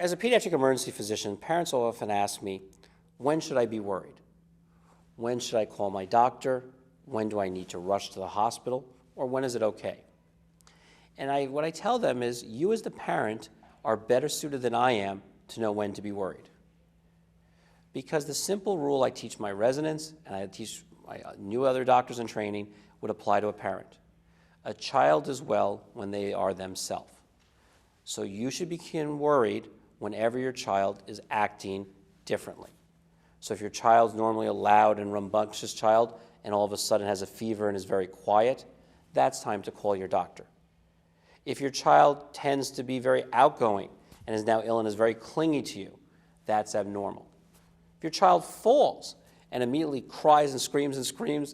As a pediatric emergency physician, parents often ask me, when should I be worried? When should I call my doctor? When do I need to rush to the hospital? Or when is it okay? And what I tell them is, you as the parent are better suited than I am to know when to be worried. Because the simple rule I teach my residents, and I teach my new other doctors in training, would apply to a parent. A child is well when they are themselves. So you should begin worried whenever your child is acting differently. So if your child's normally a loud and rambunctious child and all of a sudden has a fever and is very quiet, that's time to call your doctor. If your child tends to be very outgoing and is now ill and is very clingy to you, that's abnormal. If your child falls and immediately cries and screams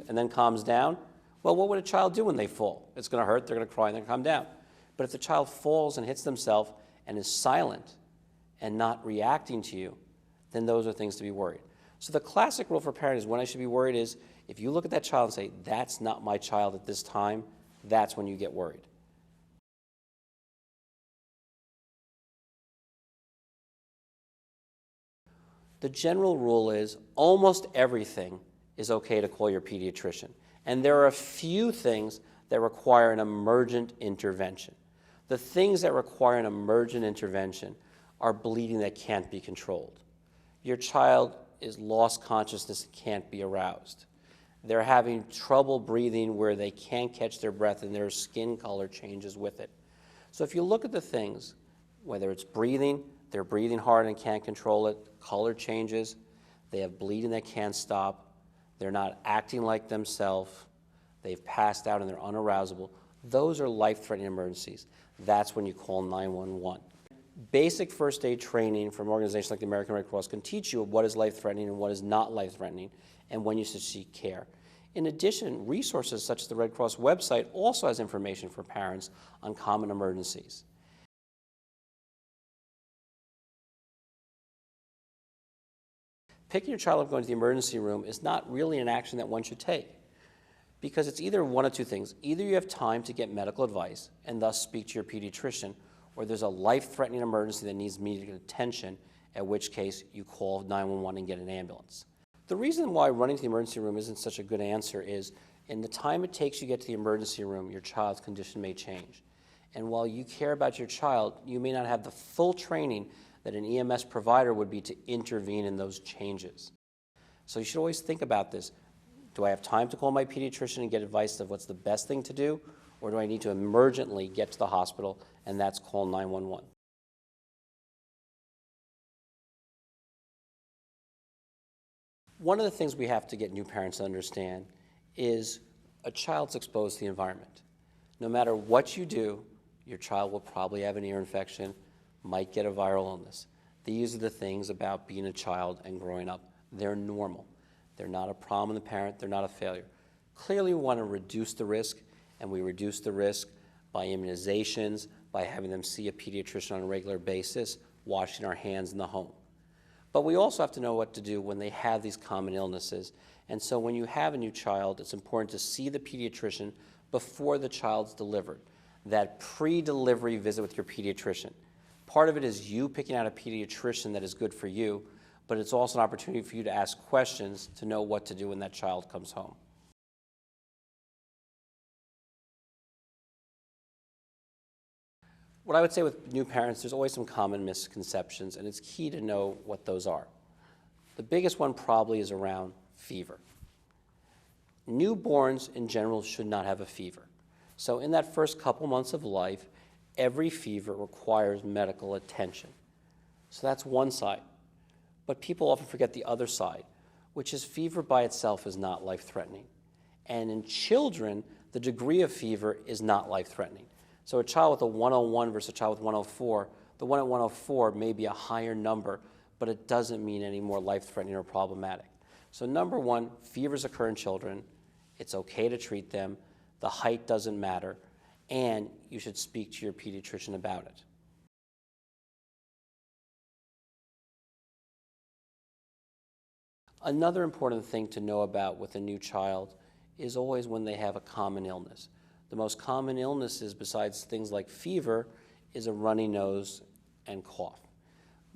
and then calms down, well, what would a child do when they fall? It's going to hurt, they're going to cry, and then calm down. But if the child falls and hits themselves and is silent and not reacting to you, then those are things to be worried. So the classic rule for parents is when I should be worried is if you look at that child and say, that's not my child at this time, that's when you get worried. The general rule is almost everything is okay to call your pediatrician. And there are a few things that require an emergent intervention. The things that require an emergent intervention are bleeding that can't be controlled. Your child is lost consciousness and can't be aroused. They're having trouble breathing where they can't catch their breath and their skin color changes with it. So if you look at the things, whether it's breathing, they're breathing hard and can't control it, color changes, they have bleeding that can't stop, they're not acting like themselves, they've passed out and they're unarousable, those are life-threatening emergencies. That's when you call 911. Basic first aid training from organizations like the American Red Cross can teach you what is life-threatening and what is not life-threatening and when you should seek care. In addition, resources such as the Red Cross website also has information for parents on common emergencies. Picking your child up going to the emergency room is not really an action that one should take because it's either one of two things. Either you have time to get medical advice and thus speak to your pediatrician, or there's a life-threatening emergency that needs immediate attention, at which case you call 911 and get an ambulance. The reason why running to the emergency room isn't such a good answer is in the time it takes you to get to the emergency room, your child's condition may change. And while you care about your child, you may not have the full training that an EMS provider would be to intervene in those changes. So you should always think about this. Do I have time to call my pediatrician and get advice of what's the best thing to do? Or do I need to emergently get to the hospital, and that's call 911? One of the things we have to get new parents to understand is a child's exposed to the environment. No matter what you do, your child will probably have an ear infection, might get a viral illness. These are the things about being a child and growing up. They're normal. They're not a problem in the parent. They're not a failure. Clearly, we want to reduce the risk, and we reduce the risk by immunizations, by having them see a pediatrician on a regular basis, washing our hands in the home. But we also have to know what to do when they have these common illnesses. And so when you have a new child, it's important to see the pediatrician before the child's delivered. That pre-delivery visit with your pediatrician. Part of it is you picking out a pediatrician that is good for you, but it's also an opportunity for you to ask questions to know what to do when that child comes home. What I would say with new parents, there's always some common misconceptions, and it's key to know what those are. The biggest one probably is around fever. Newborns in general should not have a fever. So in that first couple months of life, every fever requires medical attention. So that's one side. But people often forget the other side, which is fever by itself is not life-threatening. And in children, the degree of fever is not life-threatening. So a child with a 101 versus a child with 104, the one at 104 may be a higher number, but it doesn't mean any more life-threatening or problematic. So number one, fevers occur in children. It's okay to treat them. The height doesn't matter. And you should speak to your pediatrician about it. Another important thing to know about with a new child is always when they have a common illness. The most common illnesses besides things like fever is a runny nose and cough.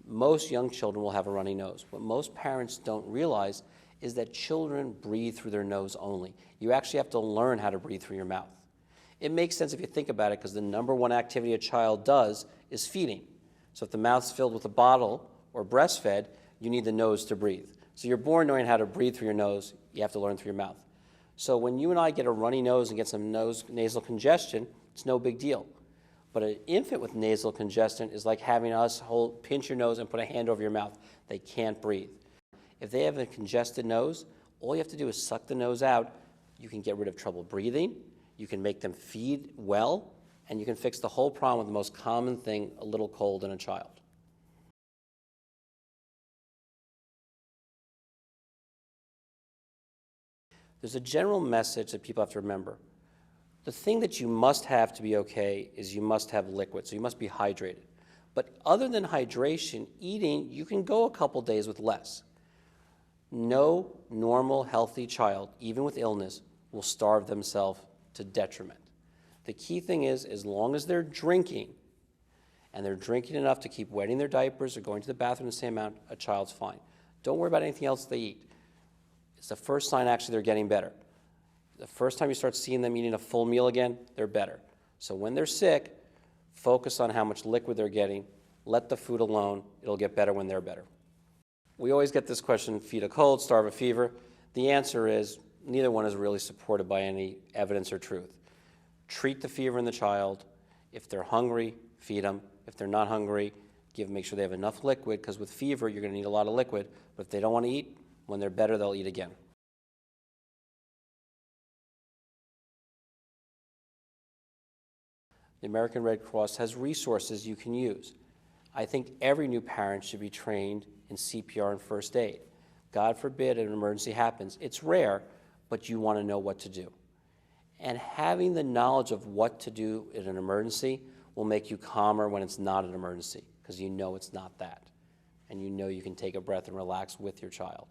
Most young children will have a runny nose. What most parents don't realize is that children breathe through their nose only. You actually have to learn how to breathe through your mouth. It makes sense if you think about it, because the number one activity a child does is feeding. So if the mouth's filled with a bottle or breastfed, you need the nose to breathe. So you're born knowing how to breathe through your nose. You have to learn through your mouth. So when you and I get a runny nose and get some nasal congestion, it's no big deal. But an infant with nasal congestion is like having us pinch your nose and put a hand over your mouth. They can't breathe. If they have a congested nose, all you have to do is suck the nose out. You can get rid of trouble breathing, you can make them feed well, and you can fix the whole problem with the most common thing, a little cold in a child. There's a general message that people have to remember. The thing that you must have to be okay is you must have liquid, so you must be hydrated. But other than hydration, eating, you can go a couple days with less. No normal, healthy child, even with illness, will starve themselves to detriment. The key thing is, as long as they're drinking, and they're drinking enough to keep wetting their diapers or going to the bathroom the same amount, a child's fine. Don't worry about anything else they eat. It's the first sign actually they're getting better. The first time you start seeing them eating a full meal again, they're better. So when they're sick, focus on how much liquid they're getting. Let the food alone. It'll get better when they're better. We always get this question, feed a cold, starve a fever. The answer is neither one is really supported by any evidence or truth. Treat the fever in the child. If they're hungry, feed them. If they're not hungry, make sure they have enough liquid, because with fever, you're going to need a lot of liquid. But if they don't want to eat, when they're better, they'll eat again. The American Red Cross has resources you can use. I think every new parent should be trained in CPR and first aid. God forbid an emergency happens. It's rare, but you want to know what to do. And having the knowledge of what to do in an emergency will make you calmer when it's not an emergency, because you know it's not that. And you know you can take a breath and relax with your child.